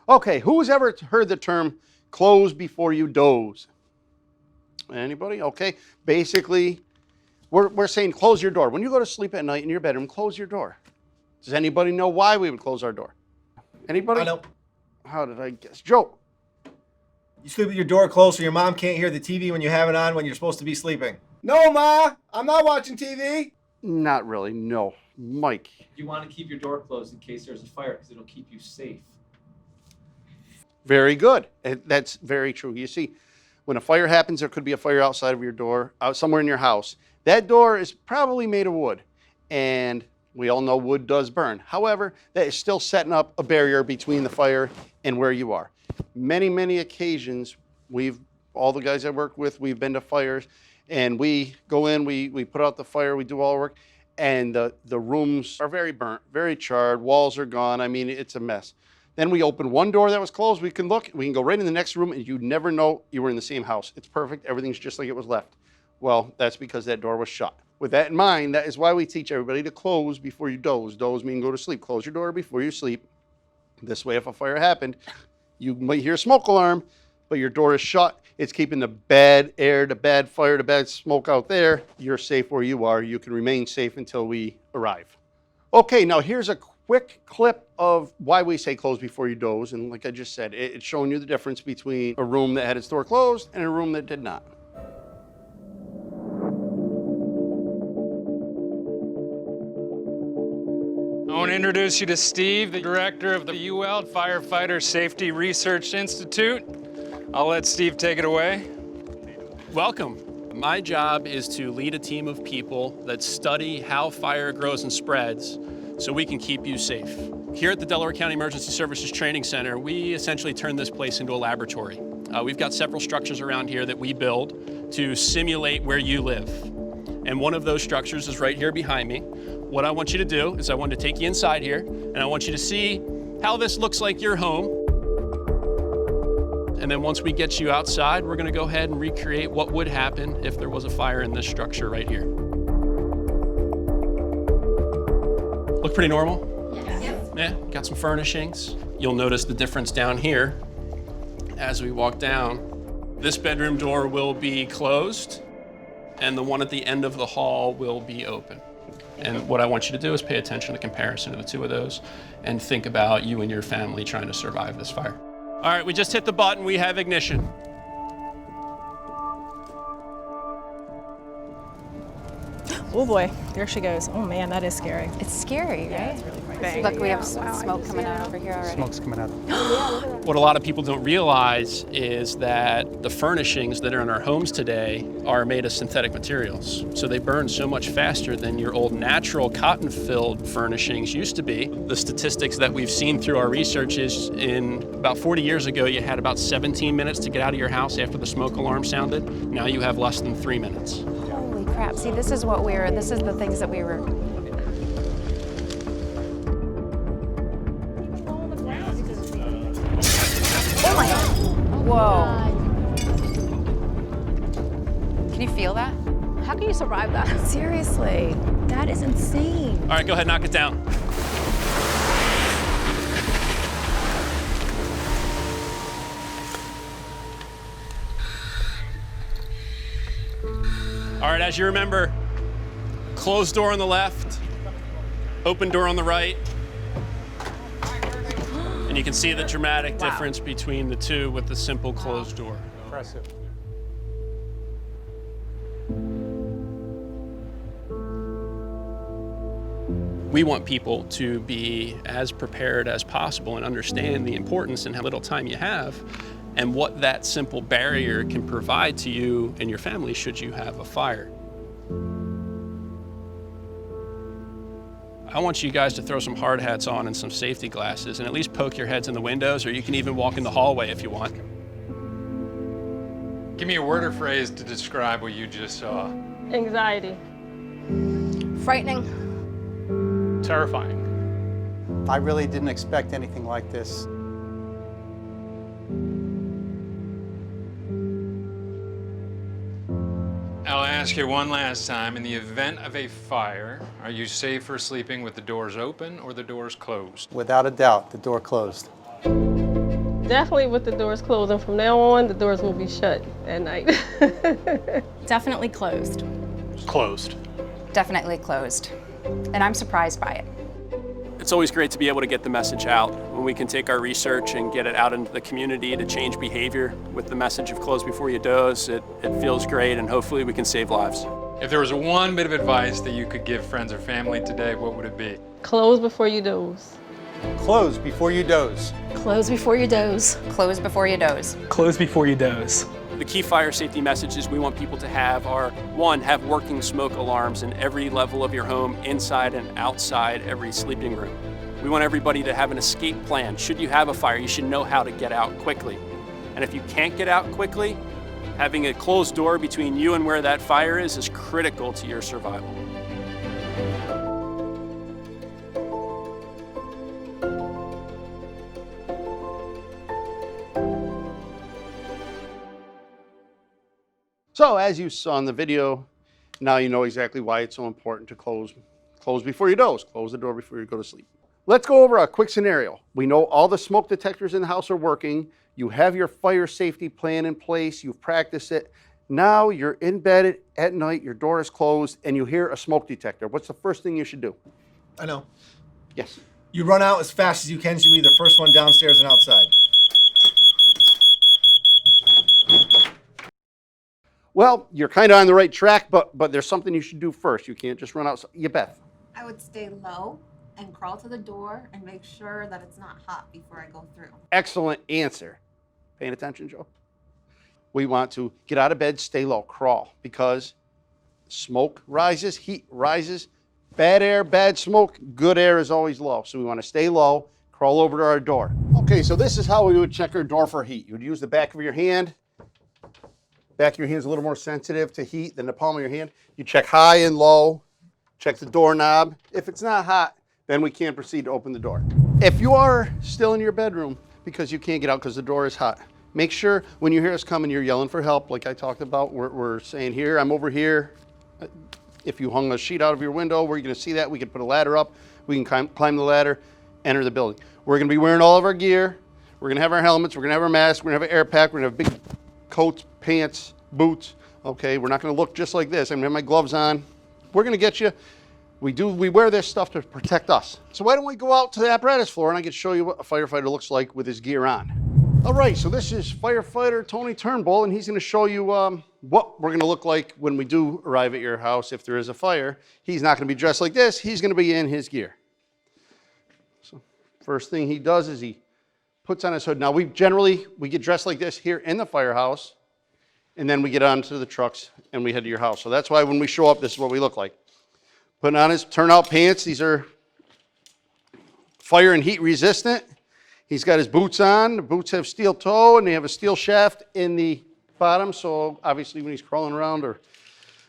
Okay, who's ever heard the term close before you doze? Anybody? Okay, basically, we're saying close your door. When you go to sleep at night in your bedroom, close your door. Does anybody know why we would close our door? Anybody? I know. How did I guess? Joe. You sleep with your door closed so your mom can't hear the TV when you have it on when you're supposed to be sleeping. No, Ma, I'm not watching TV. Not really, no. Mike. You want to keep your door closed in case there's a fire because it'll keep you safe. Very good. That's very true. You see, when a fire happens, there could be a fire outside of your door, out somewhere in your house. That door is probably made of wood, and we all know wood does burn. However, that is still setting up a barrier between the fire and where you are. Many, many occasions, all the guys I work with, we've been to fires, and we go in, we put out the fire, we do all the work, and the rooms are very burnt, very charred, walls are gone. I mean, it's a mess. Then we open one door that was closed, we can go right in the next room, and you never know you were in the same house. It's perfect, everything's just like it was left. Well, that's because that door was shut. With that in mind, that is why we teach everybody to close before you doze. Doze means go to sleep. Close your door before you sleep. This way, if a fire happened, you might hear a smoke alarm, but your door is shut. It's keeping the bad air, the bad fire, the bad smoke out there. You're safe where you are. You can remain safe until we arrive. Okay, now here's a quick clip of why we say close before you doze. And like I just said, it's showing you the difference between a room that had its door closed and a room that did not. I want to introduce you to Steve, the director of the UL Firefighter Safety Research Institute. I'll let Steve take it away. Welcome. My job is to lead a team of people that study how fire grows and spreads so we can keep you safe. Here at the Delaware County Emergency Services Training Center, we essentially turn this place into a laboratory. We've got several structures around here that we build to simulate where you live. And one of those structures is right here behind me. What I want you to do is I want to take you inside here, and I want you to see how this looks like your home. And then once we get you outside, we're going to go ahead and recreate what would happen if there was a fire in this structure right here. Look pretty normal? Yes. Yeah, got some furnishings. You'll notice the difference down here as we walk down. This bedroom door will be closed, and the one at the end of the hall will be open. And what I want you to do is pay attention to the comparison of the two of those and think about you and your family trying to survive this fire. All right, we just hit the button, we have ignition. Oh boy, there she goes. Oh man, that is scary. It's scary, right? Yeah, it's really frightening. Look, we have smoke coming out over here already. Smoke's coming out. What a lot of people don't realize is that the furnishings that are in our homes today are made of synthetic materials. So they burn so much faster than your old natural cotton-filled furnishings used to be. The statistics that we've seen through our research is in about 40 years ago, you had about 17 minutes to get out of your house after the smoke alarm sounded. Now you have less than 3 minutes. Holy crap. See, this is the things that we were. Oh my God. Whoa. Can you feel that? How can you survive that? Seriously. That is insane. All right, go ahead, knock it down. All right, as you remember, closed door on the left, open door on the right. And you can see the dramatic difference between the two with the simple closed door. Impressive. We want people to be as prepared as possible and understand the importance and how little time you have and what that simple barrier can provide to you and your family should you have a fire. I want you guys to throw some hard hats on and some safety glasses and at least poke your heads in the windows, or you can even walk in the hallway if you want. Give me a word or phrase to describe what you just saw. Anxiety. Frightening. Terrifying. I really didn't expect anything like this. I'll ask you one last time. In the event of a fire, are you safer sleeping with the doors open or the doors closed? Without a doubt, the door closed. Definitely with the doors closed, and from now on, the doors will be shut at night. Definitely closed. Closed. Definitely closed. And I'm surprised by it. It's always great to be able to get the message out when we can take our research and get it out into the community to change behavior with the message of close before you doze. It feels great, and hopefully we can save lives. If there was one bit of advice that you could give friends or family today, what would it be? Close before you doze. Close before you doze. Close before you doze. Close before you doze. Close before you doze. The key fire safety messages we want people to have are, one, have working smoke alarms in every level of your home, inside and outside every sleeping room. We want everybody to have an escape plan. Should you have a fire, you should know how to get out quickly. And if you can't get out quickly, having a closed door between you and where that fire is critical to your survival. So as you saw in the video, now you know exactly why it's so important to close before you doze. Close the door before you go to sleep. Let's go over a quick scenario. We know all the smoke detectors in the house are working. You have your fire safety plan in place. You've practiced it. Now you're in bed at night, your door is closed, and you hear a smoke detector. What's the first thing you should do? I know. Yes. You run out as fast as you can, so you'll be the first one downstairs and outside. Well, you're kind of on the right track, but there's something you should do first. You can't just run out. You, Beth. I would stay low and crawl to the door and make sure that it's not hot before I go through. Excellent answer. Paying attention, Joe? We want to get out of bed, stay low, crawl, because smoke rises, heat rises, bad air, bad smoke, good air is always low. So we want to stay low, crawl over to our door. Okay, so this is how we would check our door for heat. You would use the back of your hand. Back of your hand is a little more sensitive to heat than the palm of your hand. You check high and low, check the doorknob. If it's not hot, then we can proceed to open the door. If you are still in your bedroom because you can't get out because the door is hot, make sure when you hear us coming, you're yelling for help like I talked about. We're saying here, I'm over here. If you hung a sheet out of your window, where you're gonna see that, we can put a ladder up. We can climb the ladder, enter the building. We're gonna be wearing all of our gear. We're gonna have our helmets, we're gonna have our masks, we're gonna have an air pack, we're gonna have big coats, pants, boots. Okay, we're not gonna look just like this. I'm gonna have my gloves on. We're gonna get you. We wear this stuff to protect us. So why don't we go out to the apparatus floor and I can show you what a firefighter looks like with his gear on. All right, so this is firefighter Tony Turnbull, and he's gonna show you what we're gonna look like when we do arrive at your house if there is a fire. He's not gonna be dressed like this, he's gonna be in his gear. So first thing he does is he puts on his hood. Now we get dressed like this here in the firehouse, and then we get onto the trucks and we head to your house. So that's why when we show up, this is what we look like. Putting on his turnout pants. These are fire and heat resistant. He's got his boots on. The boots have steel toe and they have a steel shaft in the bottom. So obviously when he's crawling around or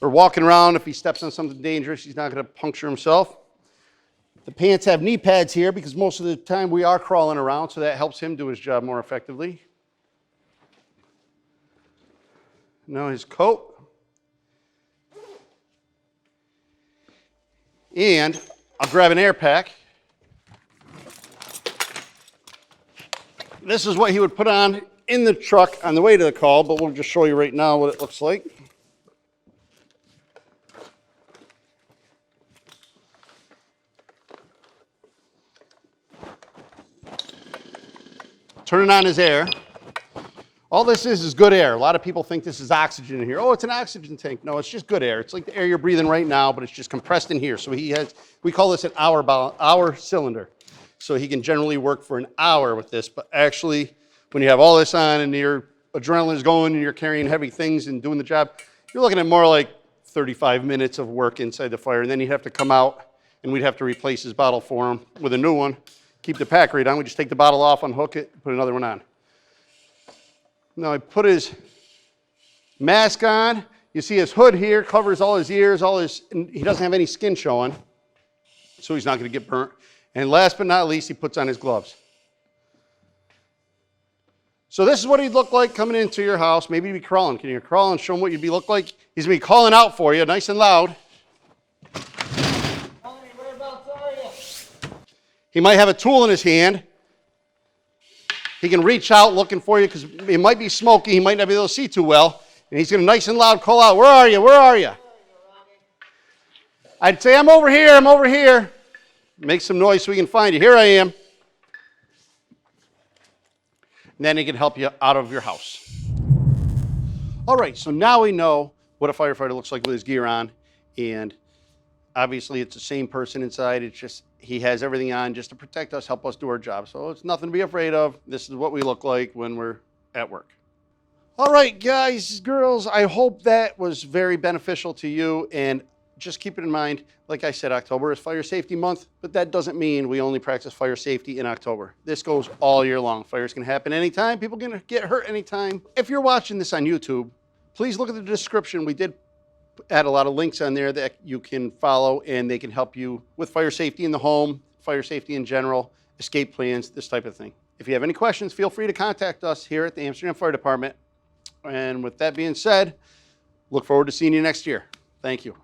walking around, if he steps on something dangerous, he's not gonna puncture himself. The pants have knee pads here because most of the time we are crawling around, so that helps him do his job more effectively. Now his coat. And I'll grab an air pack. This is what he would put on in the truck on the way to the call, but we'll just show you right now what it looks like. Turning on his air. All this is good air. A lot of people think this is oxygen in here. Oh, it's an oxygen tank. No, it's just good air. It's like the air you're breathing right now, but it's just compressed in here. So we call this an hour cylinder. So he can generally work for an hour with this, but actually when you have all this on and your adrenaline is going and you're carrying heavy things and doing the job, you're looking at more like 35 minutes of work inside the fire. And then you'd have to come out and we'd have to replace his bottle for him with a new one. Keep the pack rate on. We just take the bottle off, unhook it, put another one on. Now I put his mask on. You see his hood here covers all his ears, and he doesn't have any skin showing, so he's not going to get burnt. And last but not least, he puts on his gloves. So this is what he'd look like coming into your house. Maybe he'd be crawling. Can you crawl and show him what you'd look like? He's going to be calling out for you, nice and loud. He might have a tool in his hand. He can reach out looking for you because it might be smoky. He might not be able to see too well. And he's going to nice and loud call out, "Where are you? Where are you?" I'd say, "I'm over here. I'm over here." Make some noise so we can find you. "Here I am." And then he can help you out of your house. All right, so now we know what a firefighter looks like with his gear on. And obviously it's the same person inside. It's just he has everything on just to protect us, help us do our job. So it's nothing to be afraid of. This is what we look like when we're at work. All right, guys, girls, I hope that was very beneficial to you. And just keep it in mind, like I said, October is Fire Safety Month, but that doesn't mean we only practice fire safety in October. This goes all year long. Fires can happen anytime. People can get hurt anytime. If you're watching this on YouTube, please look at the description. We did add a lot of links on there that you can follow, and they can help you with fire safety in the home, fire safety in general, escape plans, this type of thing. If you have any questions, feel free to contact us here at the Amsterdam Fire Department. And with that being said, look forward to seeing you next year. Thank you.